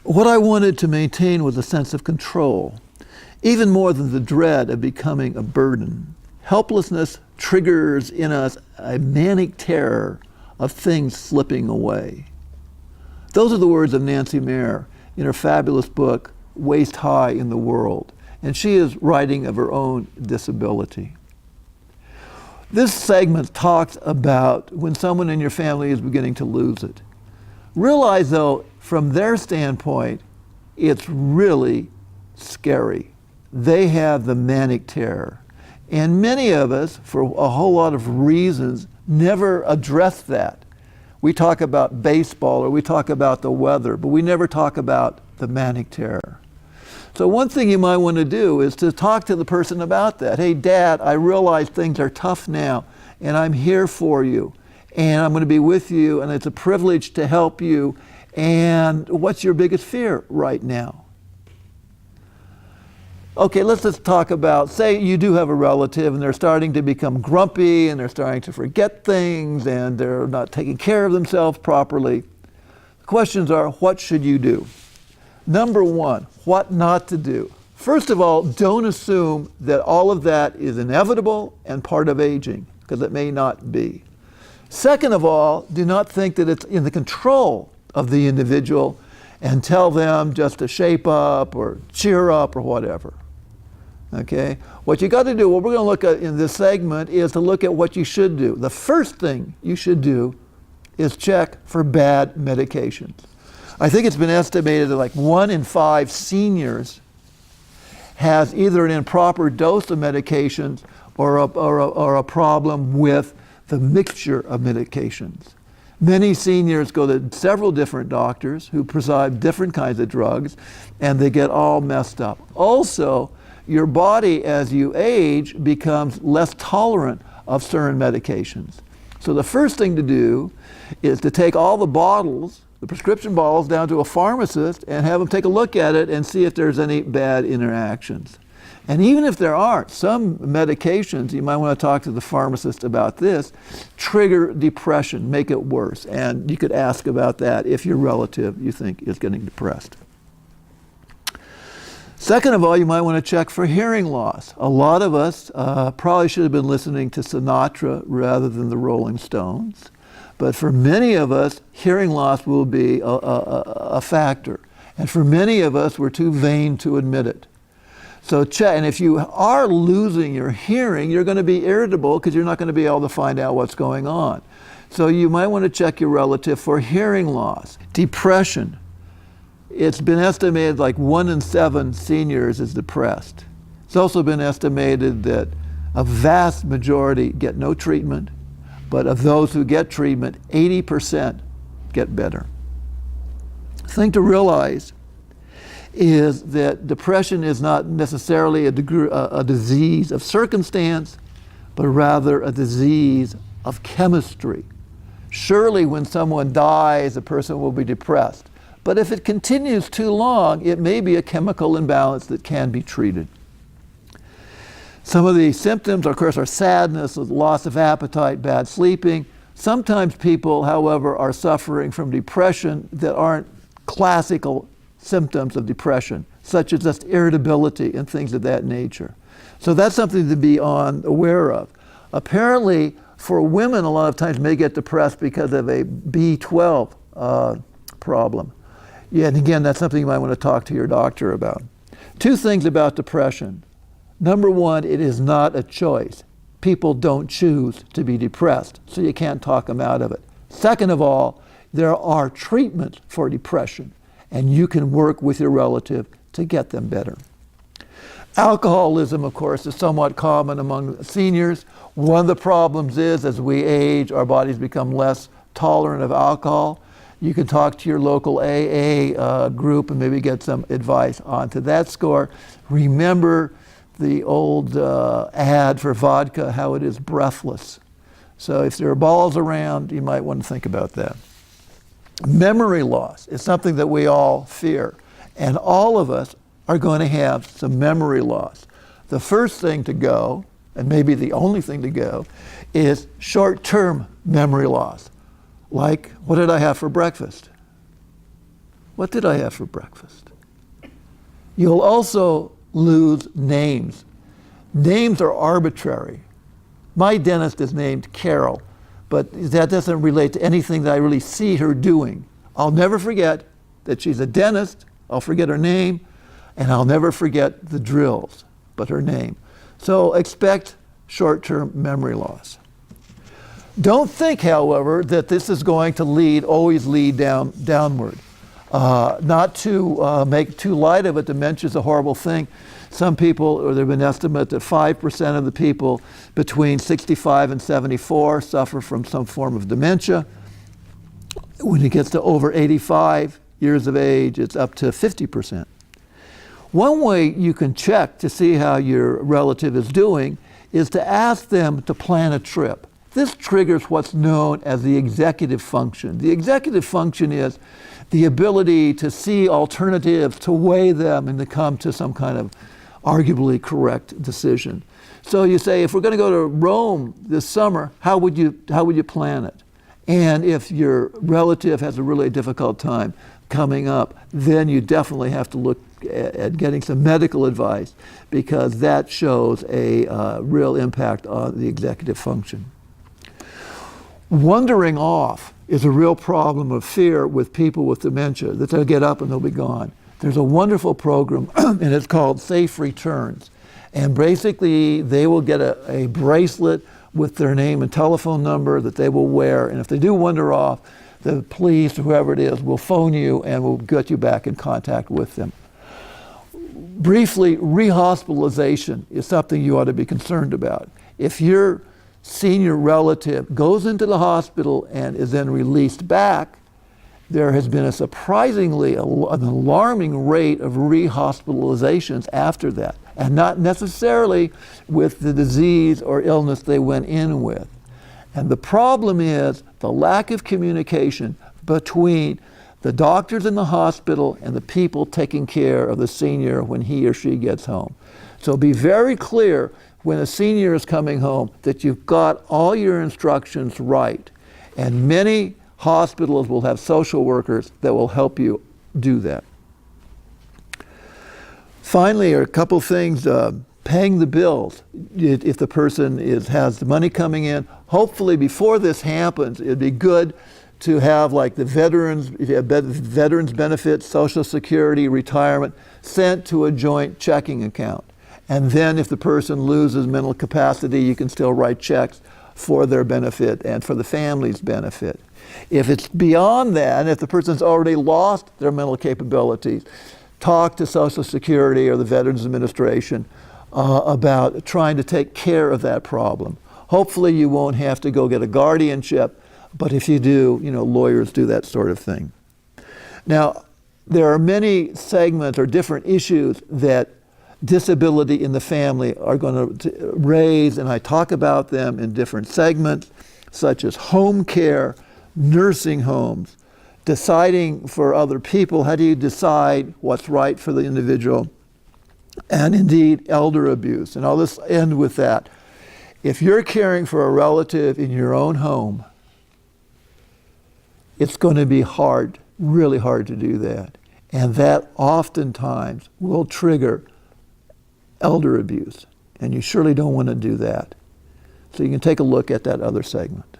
What I wanted to maintain was a sense of control, even more than the dread of becoming a burden. Helplessness triggers in us a manic terror of things slipping away. Those are the words of Nancy Mayer in her fabulous book, Waist High in the World, and she is writing of her own disability. This segment talks about when someone in your family is beginning to lose it. Realize, though, from their standpoint, it's really scary. They have the manic terror. And many of us, for a whole lot of reasons, never address that. We talk about baseball or we talk about the weather, but we never talk about the manic terror. So one thing you might want to do is to talk to the person about that. Hey, Dad, I realize things are tough now, and I'm here for you, and I'm going to be with you, and it's a privilege to help you. And what's your biggest fear right now? Okay, let's just talk about, say you do have a relative and they're starting to become grumpy and they're starting to forget things and they're not taking care of themselves properly. The questions are, what should you do? Number one, what not to do. First of all, don't assume that all of that is inevitable and part of aging, because it may not be. Second of all, do not think that it's in the control of the individual and tell them just to shape up or cheer up or whatever. Okay? What you got to do, what we're going to look at in this segment, is to look at what you should do. The first thing you should do is check for bad medications. I think it's been estimated that like 1 in 5 seniors has either an improper dose of medications or a problem with the mixture of medications. Many seniors go to several different doctors who prescribe different kinds of drugs, and they get all messed up. Also, your body, as you age, becomes less tolerant of certain medications. So the first thing to do is to take all the bottles, the prescription bottles, down to a pharmacist and have them take a look at it and see if there's any bad interactions. And even if there aren't, some medications, you might want to talk to the pharmacist about this, trigger depression, make it worse. And you could ask about that if your relative you think is getting depressed. Second of all, you might want to check for hearing loss. A lot of us probably should have been listening to Sinatra rather than the Rolling Stones. But for many of us, hearing loss will be a factor. And for many of us, we're too vain to admit it. So check, and if you are losing your hearing, you're going to be irritable because you're not going to be able to find out what's going on. So you might want to check your relative for hearing loss. Depression. It's been estimated like 1 in 7 seniors is depressed. It's also been estimated that a vast majority get no treatment, but of those who get treatment, 80% get better. The thing to realize is that depression is not necessarily a disease of circumstance, but rather a disease of chemistry. Surely when someone dies, a person will be depressed. But if it continues too long, it may be a chemical imbalance that can be treated. Some of the symptoms, of course, are sadness, loss of appetite, bad sleeping. Sometimes people, however, are suffering from depression that aren't classical symptoms of depression, such as just irritability and things of that nature. So that's something to be aware of. Apparently, for women, a lot of times may get depressed because of a B12 problem. Yeah, and again, that's something you might want to talk to your doctor about. 2 things about depression. Number 1, it is not a choice. People don't choose to be depressed, so you can't talk them out of it. Second of all, there are treatments for depression, and you can work with your relative to get them better. Alcoholism, of course, is somewhat common among seniors. One of the problems is, as we age, our bodies become less tolerant of alcohol. You can talk to your local AA group and maybe get some advice onto that score. Remember the old ad for vodka, how it is breathless. So if there are balls around, you might want to think about that. Memory loss is something that we all fear, and all of us are going to have some memory loss. The first thing to go, and maybe the only thing to go, is short-term memory loss. Like, what did I have for breakfast? What did I have for breakfast? You'll also lose names. Names are arbitrary. My dentist is named Carol, but that doesn't relate to anything that I really see her doing. I'll never forget that she's a dentist. I'll forget her name, and I'll never forget the drills, but her name. So expect short-term memory loss. Don't think, however, that this is going to always lead downward. Not to make too light of it, dementia is a horrible thing. Some people, or there have been estimates that 5% of the people between 65 and 74 suffer from some form of dementia. When it gets to over 85 years of age, it's up to 50%. One way you can check to see how your relative is doing is to ask them to plan a trip. This triggers what's known as the executive function. The executive function is the ability to see alternatives, to weigh them, and to come to some kind of arguably correct decision. So you say, if we're going to go to Rome this summer, how would you plan it? And if your relative has a really difficult time coming up, then you definitely have to look at getting some medical advice, because that shows a real impact on the executive function. Wandering off is a real problem of fear with people with dementia, that they'll get up and they'll be gone. There's a wonderful program, and it's called Safe Returns. And basically, they will get a bracelet with their name and telephone number that they will wear. And if they do wander off, the police, or whoever it is, will phone you and will get you back in contact with them. Briefly, rehospitalization is something you ought to be concerned about. If your senior relative goes into the hospital and is then released back, there has been a surprisingly an alarming rate of rehospitalizations after that, and not necessarily with the disease or illness they went in with. And the problem is the lack of communication between the doctors in the hospital and the people taking care of the senior when he or she gets home. So be very clear when a senior is coming home that you've got all your instructions right. And many hospitals will have social workers that will help you do that. Finally, a couple things, paying the bills. If the person has the money coming in, hopefully before this happens, it'd be good to have, like, the veterans, if you have veterans benefits, Social Security, retirement, sent to a joint checking account. And then if the person loses mental capacity, you can still write checks for their benefit and for the family's benefit. If it's beyond that, and if the person's already lost their mental capabilities, talk to Social Security or the Veterans Administration about trying to take care of that problem. Hopefully you won't have to go get a guardianship, but if you do, lawyers do that sort of thing. Now, there are many segments or different issues that disability in the family are going to raise, and I talk about them in different segments, such as home care, nursing homes, deciding for other people. How do you decide what's right for the individual? And indeed, elder abuse. And I'll just end with that. If you're caring for a relative in your own home, it's going to be hard, really hard to do that. And that oftentimes will trigger elder abuse. And you surely don't want to do that. So you can take a look at that other segment.